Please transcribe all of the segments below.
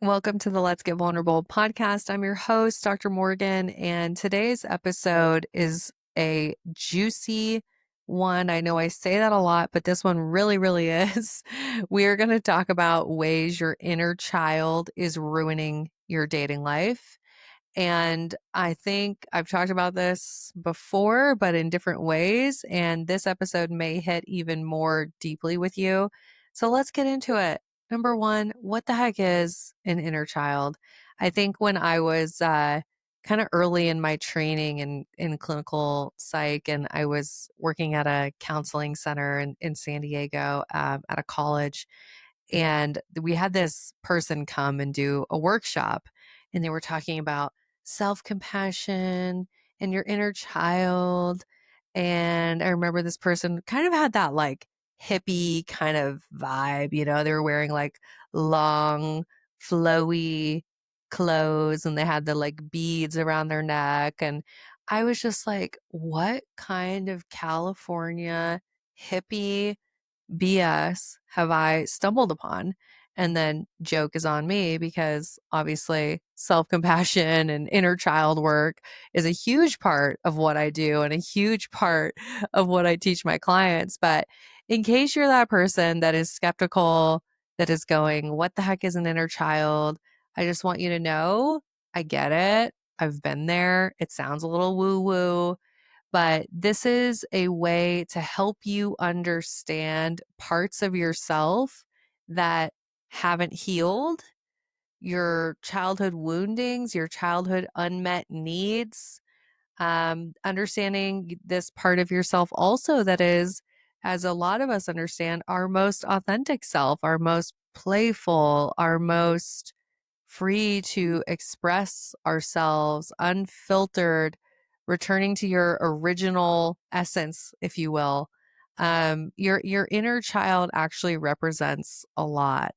Welcome to the Let's Get Vulnerable podcast. I'm your host, Dr. Morgan, and today's episode is a juicy one. I know I say that a lot, but this one really is. We are going to talk about ways your inner child is ruining your dating life. And I think I've talked about this before, but in different ways. And this episode may hit even more deeply with you. So let's get into it. Number one, what the heck is an inner child? I think when I was kind of early in my training in clinical psych, and I was working at a counseling center in San Diego at a college, and we had this person come and do a workshop, and they were talking about self compassion and your inner child. And I remember this person kind of had that like hippie kind of vibe, they were wearing like long, flowy clothes and they had the like beads around their neck. And I was just like, what kind of California hippie BS have I stumbled upon? And then joke is on me because obviously self compassion and inner child work is a huge part of what I do and a huge part of what I teach my clients. But in case you're that person that is skeptical, that is going, what the heck is an inner child? I just want you to know I get it. I've been there. It sounds a little woo woo, but this is a way to help you understand parts of yourself that haven't healed, your childhood woundings, your childhood unmet needs, understanding this part of yourself also that is, as a lot of us understand, our most authentic self, our most playful, our most free to express ourselves, unfiltered, returning to your original essence, if you will. Your inner child actually represents a lot.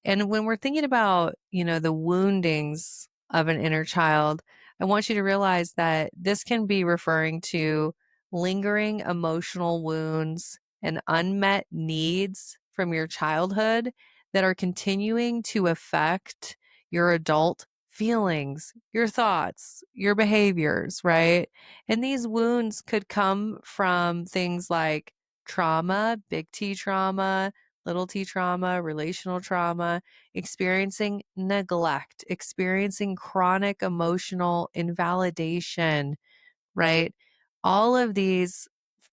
And when we're thinking about, the woundings of an inner child, I want you to realize that this can be referring to lingering emotional wounds and unmet needs from your childhood that are continuing to affect your adult feelings, your thoughts, your behaviors, right? And these wounds could come from things like trauma, big T trauma, little t trauma, relational trauma, experiencing neglect, experiencing chronic emotional invalidation, right? All of these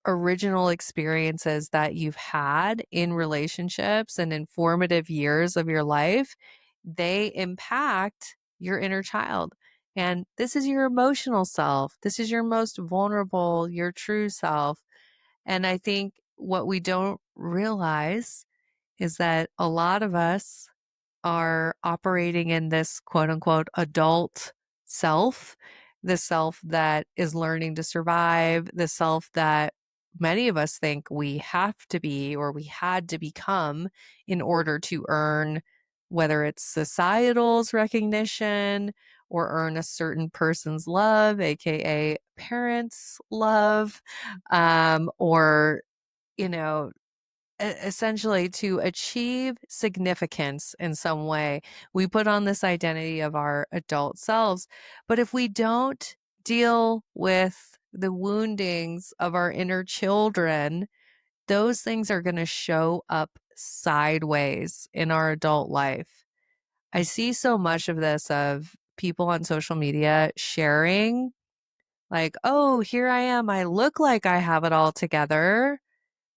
original experiences that you've had in relationships and in formative years of your life, they impact your inner child. And this is your emotional self. This is your most vulnerable, your true self. And I think what we don't realize is that a lot of us are operating in this quote unquote adult self, the self that is learning to survive, the self that many of us think we have to be or we had to become in order to earn, whether it's societal's recognition or earn a certain person's love, aka parents' love, or you know essentially to achieve significance in some way. We put on this identity of our adult selves. But if we don't deal with the woundings of our inner children, those things are going to show up sideways in our adult life. I see so much of this of people on social media sharing, like, oh, here I am. I look like I have it all together,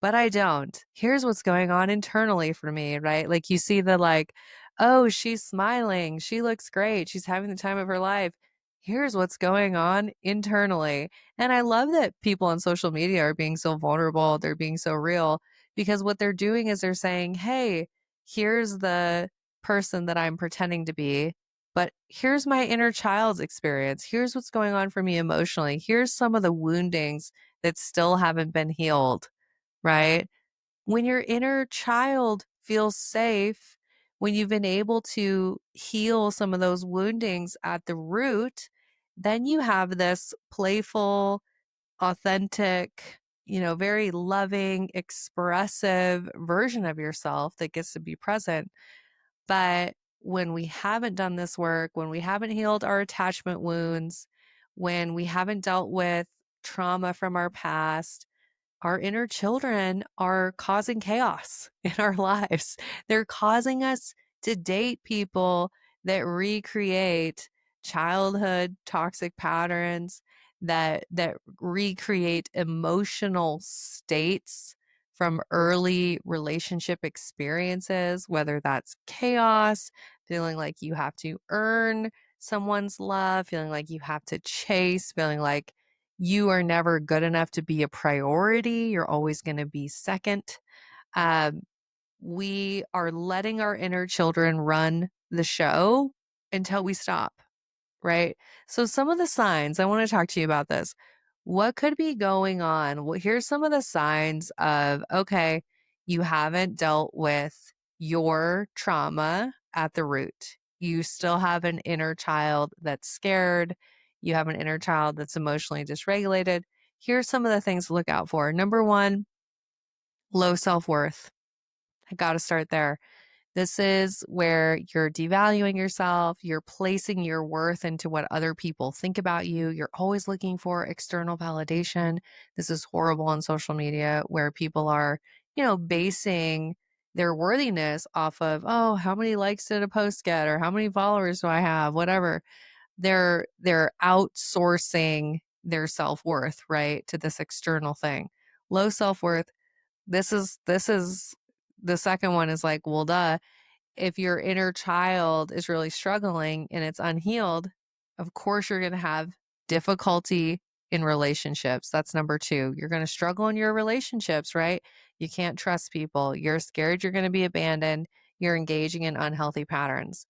but I don't. Here's what's going on internally for me, right? Like you see the like, oh, she's smiling. She looks great. She's having the time of her life. Here's what's going on internally. And I love that people on social media are being so vulnerable. They're being so real because what they're doing is they're saying, hey, here's the person that I'm pretending to be, but here's my inner child's experience. Here's what's going on for me emotionally. Here's some of the woundings that still haven't been healed, right? When your inner child feels safe, when you've been able to heal some of those woundings at the root, then you have this playful, authentic, very loving, expressive version of yourself that gets to be present. But when we haven't done this work, when we haven't healed our attachment wounds, when we haven't dealt with trauma from our past, our inner children are causing chaos in our lives. They're causing us to date people that recreate childhood toxic patterns, that recreate emotional states from early relationship experiences, whether that's chaos, feeling like you have to earn someone's love, feeling like you have to chase, feeling like you are never good enough to be a priority. You're always going to be second. Um, we are letting our inner children run the show until we stop, right? So, some of the signs I want to talk to you about this. What could be going on? Well, here's some of the signs of, okay, you haven't dealt with your trauma at the root. You still have an inner child that's scared. You have an inner child that's emotionally dysregulated. Here's some of the things to look out for. Number one, low self worth. I got to start there. This is where you're devaluing yourself, you're placing your worth into what other people think about you. You're always looking for external validation. This is horrible on social media where people are, basing their worthiness off of, oh, how many likes did a post get or how many followers do I have, whatever. They're outsourcing their self-worth, right, to this external thing. Low self-worth. This is the second one is like, well, duh, if your inner child is really struggling and it's unhealed, of course you're going to have difficulty in relationships. That's number two. You're going to struggle in your relationships, right? You can't trust people. You're scared you're going to be abandoned. You're engaging in unhealthy patterns.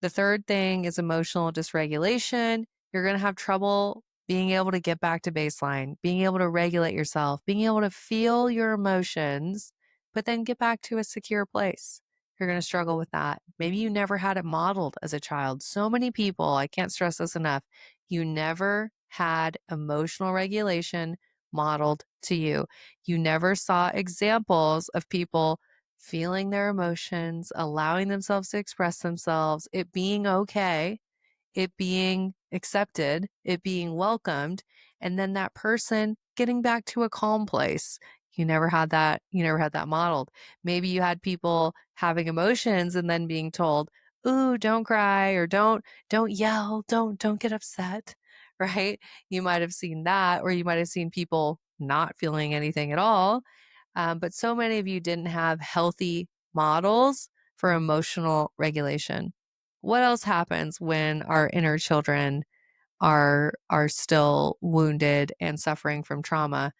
The third thing is emotional dysregulation. You're going to have trouble being able to get back to baseline, being able to regulate yourself, being able to feel your emotions, but then get back to a secure place. You're going to struggle with that. Maybe you never had it modeled as a child. So many people, I can't stress this enough, you never had emotional regulation modeled to you. You never saw examples of people feeling their emotions, allowing themselves to express themselves, it being okay, it being accepted, it being welcomed, and then that person getting back to a calm place. You never had that. You never had that modeled. Maybe you had people having emotions and then being told, "Ooh, don't cry," or don't yell, don't get upset, right? You might have seen that, or you might have seen people not feeling anything at all. But so many of you didn't have healthy models for emotional regulation. What else happens when our inner children are still wounded and suffering from trauma?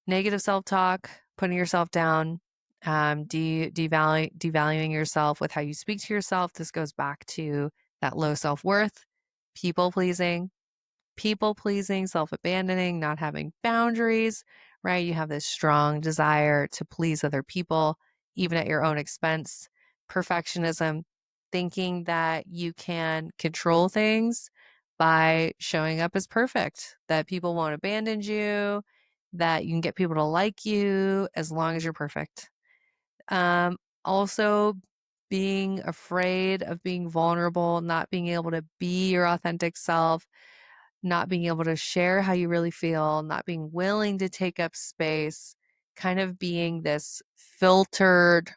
Negative self-talk, putting yourself down, devaluing yourself with how you speak to yourself. This goes back to that low self-worth, people pleasing, self abandoning, not having boundaries, right? You have this strong desire to please other people, even at your own expense. Perfectionism, thinking that you can control things by showing up as perfect, that people won't abandon you, that you can get people to like you as long as you're perfect. Also, being afraid of being vulnerable, not being able to be your authentic self, not being able to share how you really feel, not being willing to take up space, kind of being this filtered,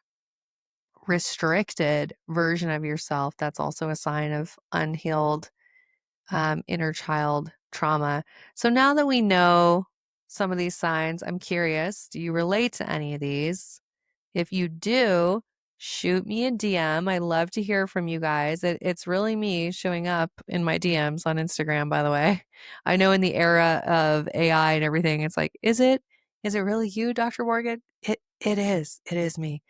restricted version of yourself. That's also a sign of unhealed inner child trauma. So now that we know some of these signs, I'm curious, do you relate to any of these? If you do, shoot me a DM. I love to hear from you guys. It's really me showing up in my DMs on Instagram, by the way. I know in the era of AI and everything, it's like, is it? Is it really you, Dr. Morgan? It is. It is me.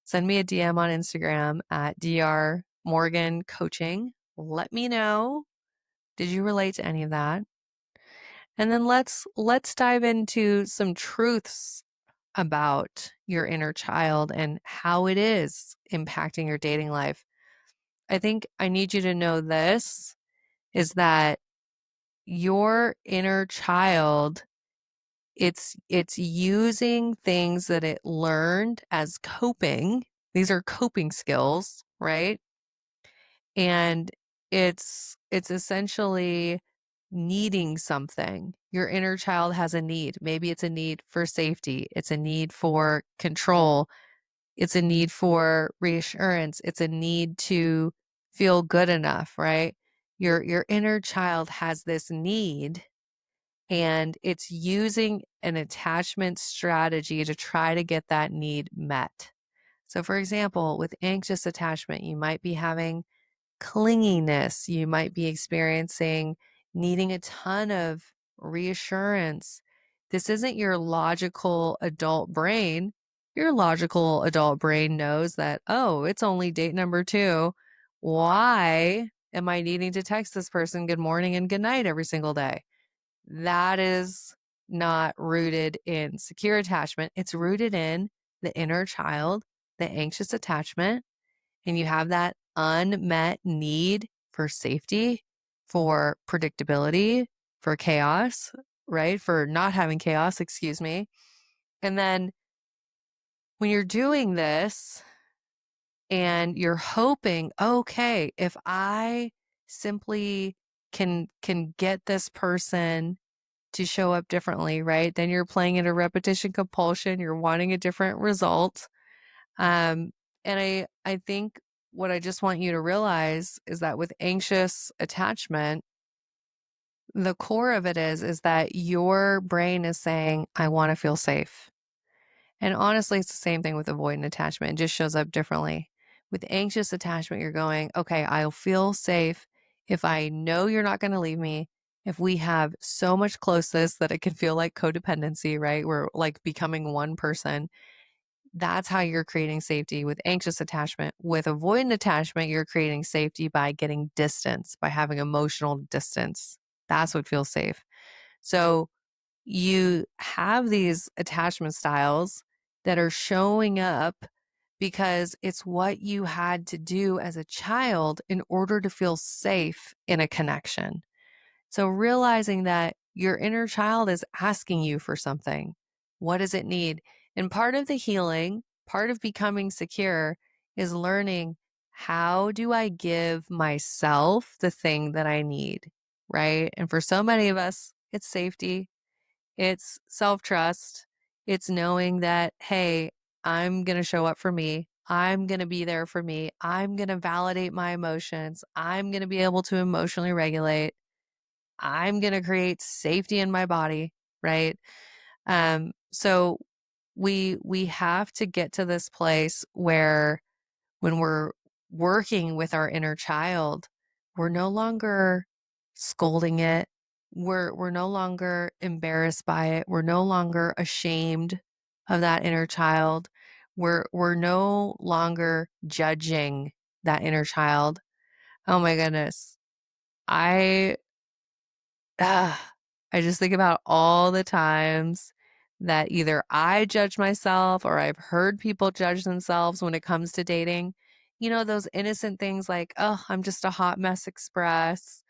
Send me a DM on Instagram at Dr. Morgan Coaching. Let me know. Did you relate to any of that? And then let's dive into some truths about your inner child and how it is impacting your dating life. I think I need you to know this is that your inner child, it's using things that it learned as coping. These are coping skills, right? And it's essentially needing something. Your inner child has a need. Maybe it's a need for safety. It's a need for control. It's a need for reassurance. It's a need to feel good enough, right? Your inner child has this need, and it's using an attachment strategy to try to get that need met. So for example, with anxious attachment, you might be having clinginess. You might be experiencing needing a ton of reassurance. This isn't your logical adult brain. Your logical adult brain knows that, oh, it's only date number 2. Why am I needing to text this person good morning and good night every single day? That is not rooted in secure attachment. It's rooted in the inner child, the anxious attachment, and you have that unmet need for safety, for predictability, for chaos, right? For not having chaos, excuse me. And then when you're doing this and you're hoping, okay, if I simply can get this person to show up differently, right? Then you're playing into repetition compulsion, you're wanting a different result. Um, and I think what I just want you to realize is that with anxious attachment, the core of it is that your brain is saying, I want to feel safe. And honestly, it's the same thing with avoidant attachment. It just shows up differently. With anxious attachment, you're going, okay, I'll feel safe if I know you're not going to leave me. If we have so much closeness that it can feel like codependency, right? We're like becoming one person. That's how you're creating safety with anxious attachment. With avoidant attachment, you're creating safety by getting distance, by having emotional distance. That's what feels safe. So you have these attachment styles that are showing up because it's what you had to do as a child in order to feel safe in a connection. So realizing that your inner child is asking you for something. What does it need? And part of the healing, part of becoming secure is learning, how do I give myself the thing that I need? Right? And for so many of us, it's safety, it's self-trust, it's knowing that, hey, I'm going to show up for me. I'm going to be there for me. I'm going to validate my emotions. I'm going to be able to emotionally regulate. I'm going to create safety in my body, right? So we have to get to this place where when we're working with our inner child, we're no longer scolding it. We're no longer embarrassed by it. We're no longer ashamed of that inner child. We're no longer judging that inner child. Oh my goodness. I Ah, I just think about all the times that either I judge myself or I've heard people judge themselves when it comes to dating. You know, those innocent things like, oh, I'm just a hot mess express.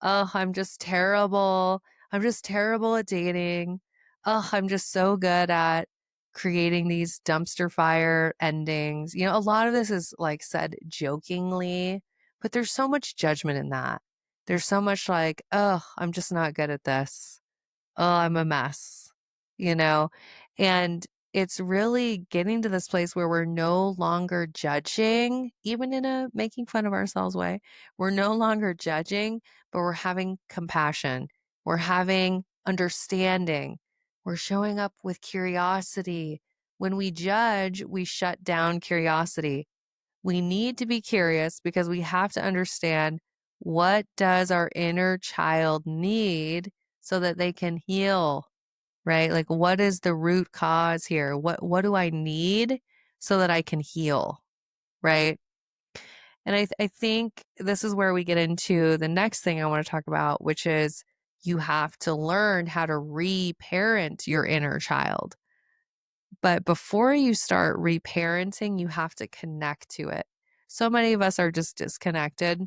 Oh, I'm just terrible. I'm just terrible at dating. Oh, I'm just so good at creating these dumpster fire endings. You know, a lot of this is like said jokingly, but there's so much judgment in that. There's so much like, oh, I'm just not good at this. Oh, I'm a mess, you know? And it's really getting to this place where we're no longer judging, even in a making fun of ourselves way. We're no longer judging, but we're having compassion. We're having understanding. We're showing up with curiosity. When we judge, we shut down curiosity. We need to be curious because we have to understand, what does our inner child need so that they can heal, right? Like, what is the root cause here? What do I need so that I can heal, right? And I think this is where we get into the next thing I want to talk about, which is you have to learn how to reparent your inner child. But before you start reparenting, you have to connect to it. So many of us are just disconnected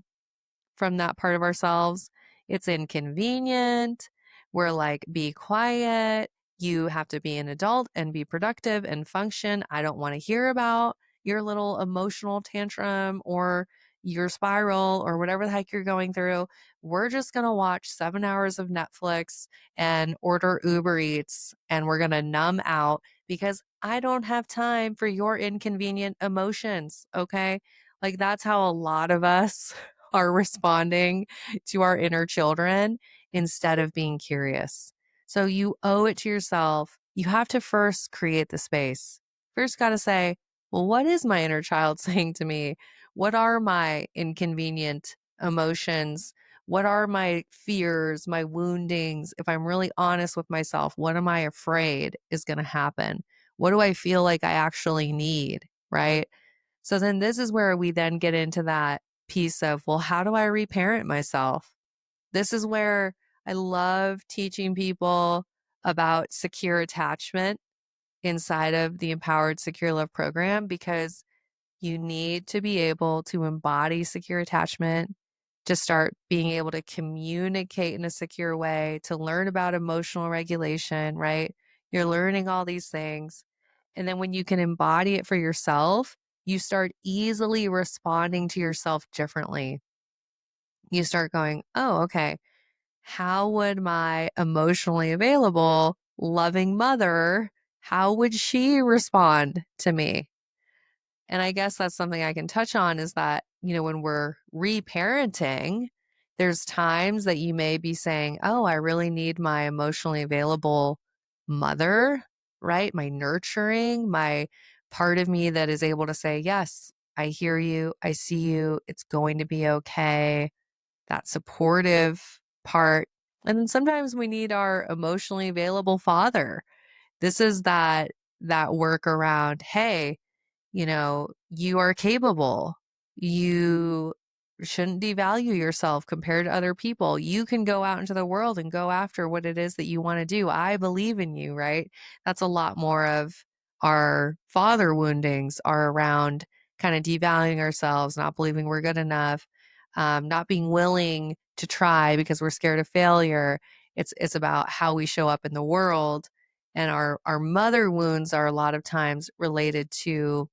from that part of ourselves. It's inconvenient. We're like, be quiet. You have to be an adult and be productive and function. I don't want to hear about your little emotional tantrum or your spiral or whatever the heck you're going through. We're just going to watch 7 hours of Netflix and order Uber Eats, and we're going to numb out because I don't have time for your inconvenient emotions. Okay. Like that's how a lot of us are responding to our inner children instead of being curious. So you owe it to yourself. You have to first create the space. First, got to say, well, what is my inner child saying to me? What are my inconvenient emotions? What are my fears, my woundings? If I'm really honest with myself, what am I afraid is going to happen? What do I feel like I actually need? Right. So then this is where we then get into that piece of, well, how do I reparent myself? This is where I love teaching people about secure attachment inside of the Empowered Secure Love program because you need to be able to embody secure attachment, to start being able to communicate in a secure way, to learn about emotional regulation, right? You're learning all these things. And then when you can embody it for yourself, you start easily responding to yourself differently. You start going, oh, okay, how would my emotionally available, loving mother, how would she respond to me? And I guess that's something I can touch on is that, when we're reparenting, there's times that you may be saying, oh, I really need my emotionally available mother, right? My nurturing, my part of me that is able to say, yes, I hear you. I see you. It's going to be okay. That supportive part. And then sometimes we need our emotionally available father. This is that work around, hey, you are capable. You shouldn't devalue yourself compared to other people. You can go out into the world and go after what it is that you want to do. I believe in you, right? That's a lot more of our father woundings are around kind of devaluing ourselves, not believing we're good enough, not being willing to try because we're scared of failure. It's about how we show up in the world. And our mother wounds are a lot of times related to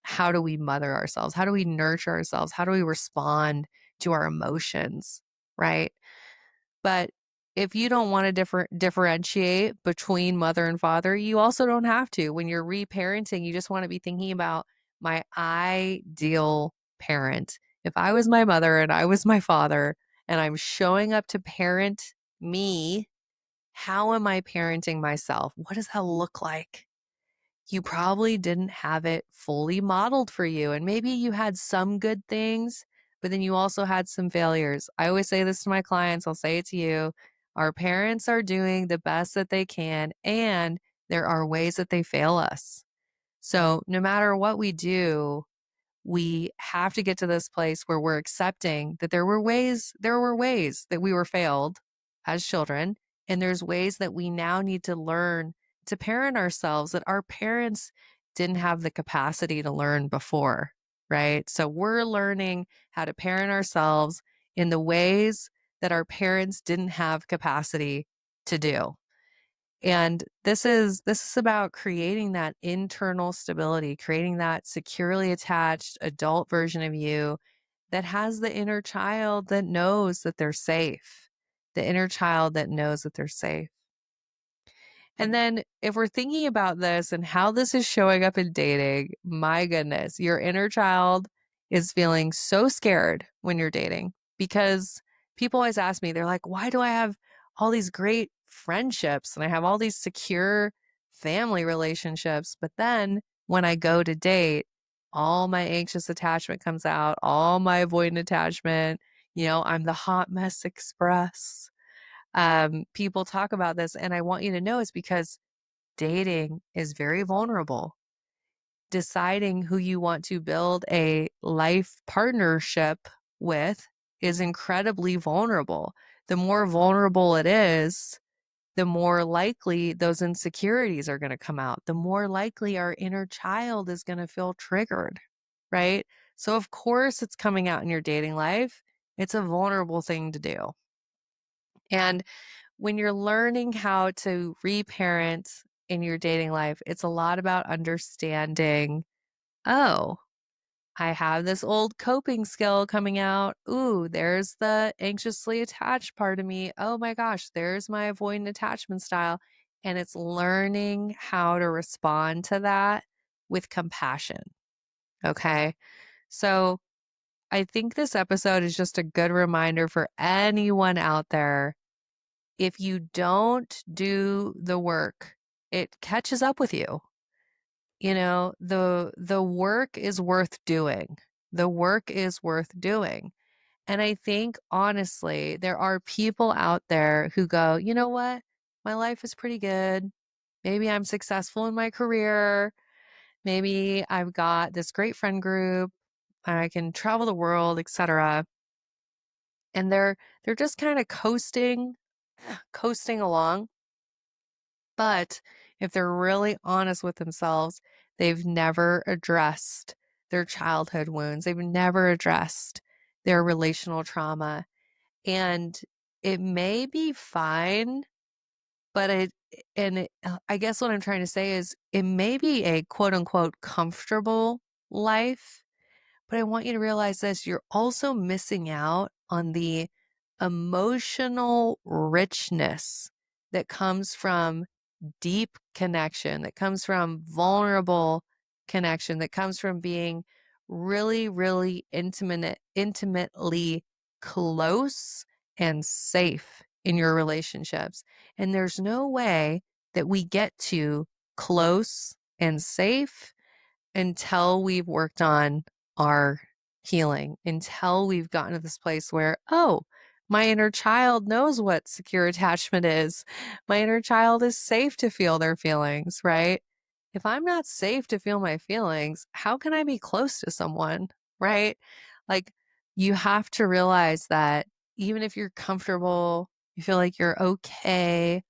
how do we mother ourselves? How do we nurture ourselves? How do we respond to our emotions? Right. But if you don't want to differentiate between mother and father, you also don't have to. When you're reparenting, you just want to be thinking about my ideal parent. If I was my mother and I was my father and I'm showing up to parent me, how am I parenting myself? What does that look like? You probably didn't have it fully modeled for you. And maybe you had some good things, but then you also had some failures. I always say this to my clients, I'll say it to you. Our parents are doing the best that they can, and there are ways that they fail us. So no matter what we do, we have to get to this place where we're accepting that there were ways that we were failed as children, and there's ways that we now need to learn to parent ourselves that our parents didn't have the capacity to learn before, right? So we're learning how to parent ourselves in the ways that our parents didn't have capacity to do. And this is about creating that internal stability, creating that securely attached adult version of you that has the inner child that knows that they're safe. The inner child that knows that they're safe. And then if we're thinking about this and how this is showing up in dating, my goodness, your inner child is feeling so scared when you're dating because people always ask me, they're like, why do I have all these great friendships and I have all these secure family relationships? But then when I go to date, all my anxious attachment comes out, all my avoidant attachment, I'm the hot mess express. People talk about this, and I want you to know it's because dating is very vulnerable. Deciding who you want to build a life partnership with is incredibly vulnerable. The more vulnerable it is, the more likely those insecurities are going to come out. The more likely our inner child is going to feel triggered, right? So, of course, it's coming out in your dating life. It's a vulnerable thing to do. And when you're learning how to reparent in your dating life, it's a lot about understanding, oh, I have this old coping skill coming out. Ooh, there's the anxiously attached part of me. Oh my gosh, there's my avoidant attachment style. And it's learning how to respond to that with compassion. Okay. So I think this episode is just a good reminder for anyone out there. If you don't do the work, it catches up with you. You know, the work is worth doing. The work is worth doing. And I think honestly, there are people out there who go, "You know what? My life is pretty good. Maybe I'm successful in my career. Maybe I've got this great friend group. I can travel the world, etc." And they're just kind of coasting along. But if they're really honest with themselves, they've never addressed their childhood wounds. They've never addressed their relational trauma. And it may be fine, but I guess what I'm trying to say is it may be a quote unquote comfortable life, but I want you to realize this, you're also missing out on the emotional richness that comes from deep connection, that comes from vulnerable connection, that comes from being really, really intimately close and safe in your relationships. And there's no way that we get to close and safe until we've worked on our healing, until we've gotten to this place where, oh, my inner child knows what secure attachment is. My inner child is safe to feel their feelings, right? If I'm not safe to feel my feelings, how can I be close to someone, right? Like, you have to realize that even if you're comfortable, you feel like you're okay,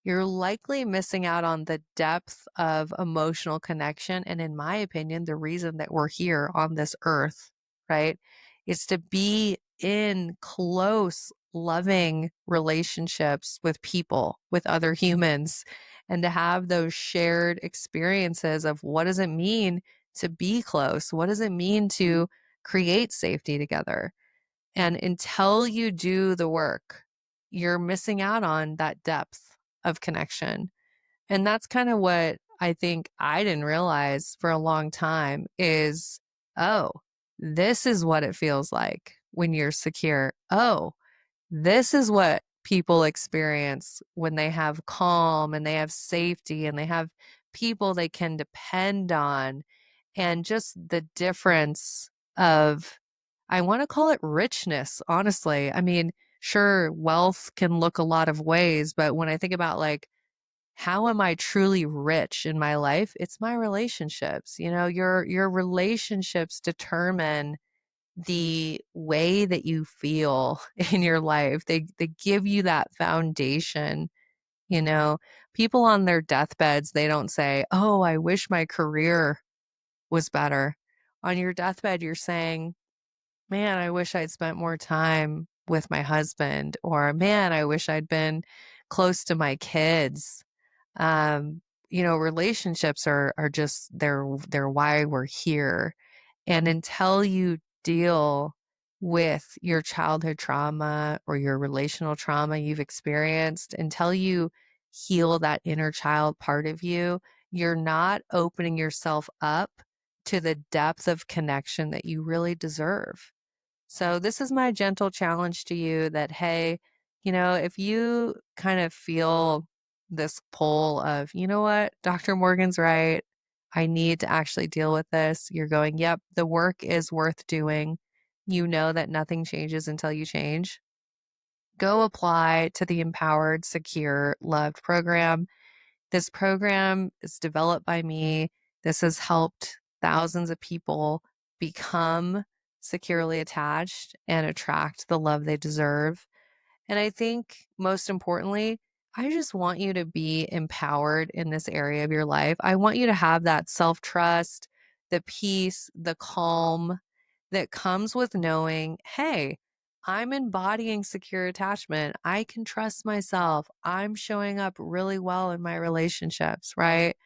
you're likely missing out on the depth of emotional connection. And in my opinion, the reason that we're here on this earth, right, is to be in close, loving relationships with people, with other humans, and to have those shared experiences of what does it mean to be close? What does it mean to create safety together? And until you do the work, you're missing out on that depth of connection. And that's kind of what I think I didn't realize for a long time is, oh, this is what it feels like when you're secure. Oh, this is what people experience when they have calm and they have safety and they have people they can depend on. And just the difference of, I want to call it richness, honestly. I mean, sure, wealth can look a lot of ways, but when I think about like, how am I truly rich in my life? It's my relationships. You know, your relationships determine the way that you feel in your life. They give you that foundation, you know. People on their deathbeds, they don't say, "Oh, I wish my career was better." On your deathbed, you're saying, "Man, I wish I'd spent more time with my husband," or "Man, I wish I'd been close to my kids." Um, you know, relationships are just they're why we're here. And until you deal with your childhood trauma or your relational trauma you've experienced, until you heal that inner child part of you, you're not opening yourself up to the depth of connection that you really deserve. So, this is my gentle challenge to you that, hey, you know, if you kind of feel this pull of, you know what, Dr. Morgan's right, I need to actually deal with this, you're going, yep, the work is worth doing. You know that nothing changes until you change. Go apply to the Empowered, Secure, Loved program. This program is developed by me. This has helped thousands of people become securely attached and attract the love they deserve. And I think most importantly, I just want you to be empowered in this area of your life. I want you to have that self trust, the peace, the calm that comes with knowing, hey, I'm embodying secure attachment. I can trust myself. I'm showing up really well in my relationships, right?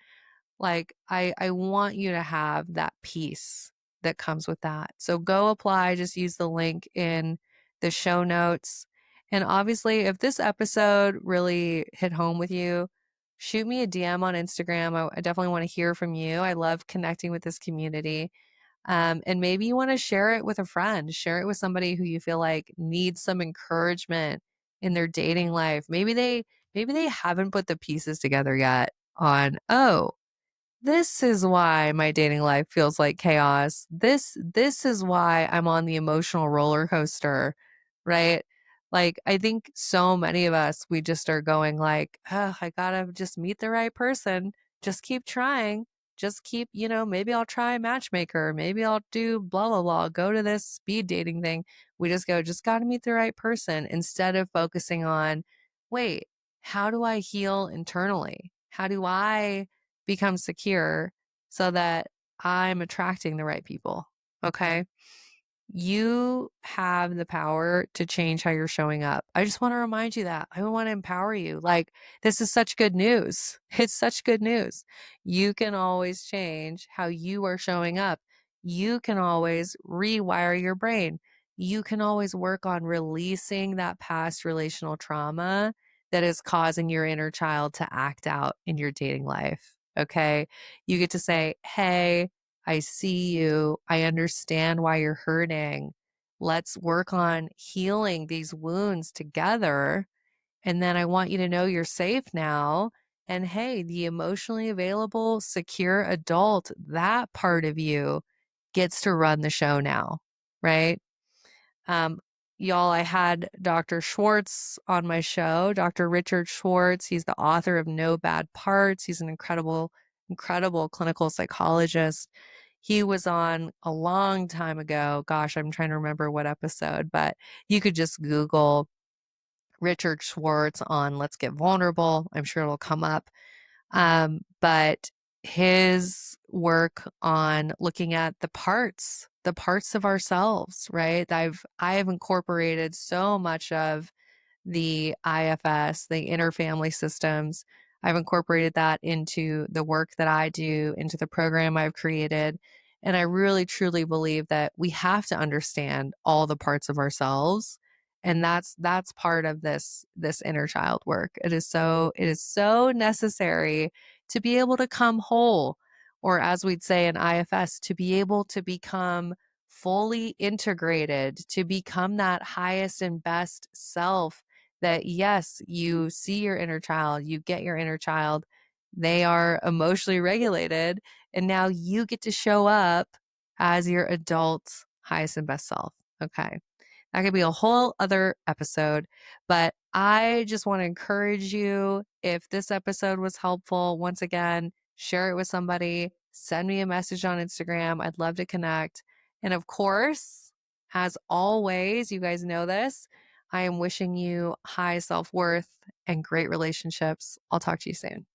Like I want you to have that peace. that comes with that. So go apply, just use the link in the show notes. And obviously, if this episode really hit home with you, shoot me a DM on Instagram. I definitely want to hear from you. I love connecting with this community. And maybe you want to share it with a friend, share it with somebody who you feel like needs some encouragement in their dating life. Maybe they haven't put the pieces together yet on, oh, this is why my dating life feels like chaos. This is why I'm on the emotional roller coaster, right? Like I think so many of us we just are going like, "Oh, I got to just meet the right person. Just keep trying. Just keep, maybe I'll try a matchmaker. Maybe I'll do blah blah blah. Go to this speed dating thing." We just got to meet the right person instead of focusing on, "Wait, how do I heal internally? How do I become secure so that I'm attracting the right people?" Okay. You have the power to change how you're showing up. I just want to remind you that. I want to empower you. Like, this is such good news. It's such good news. You can always change how you are showing up. You can always rewire your brain. You can always work on releasing that past relational trauma that is causing your inner child to act out in your dating life. Okay. You get to say, hey, I see you. I understand why you're hurting. Let's work on healing these wounds together. And then I want you to know you're safe now. And hey, the emotionally available, secure adult, that part of you gets to run the show now, right? Um, y'all, I had Dr. Schwartz on my show, Dr. Richard Schwartz. He's the author of No Bad Parts. He's an incredible, incredible clinical psychologist. He was on a long time ago. Gosh, I'm trying to remember what episode, but you could just Google Richard Schwartz on Let's Get Vulnerable. I'm sure it'll come up. But his work on looking at the parts of ourselves, right? I have incorporated so much of the IFS, the interfamily systems. I've incorporated that into the work that I do, into the program I've created. And I really truly believe that we have to understand all the parts of ourselves. And that's part of this inner child work. It is so necessary to be able to come whole, or as we'd say in IFS, to be able to become fully integrated, to become that highest and best self that yes, you see your inner child, you get your inner child, they are emotionally regulated, and now you get to show up as your adult highest and best self. Okay. That could be a whole other episode, but I just want to encourage you, if this episode was helpful, once again, share it with somebody, send me a message on Instagram. I'd love to connect. And of course, as always, you guys know this, I am wishing you high self-worth and great relationships. I'll talk to you soon.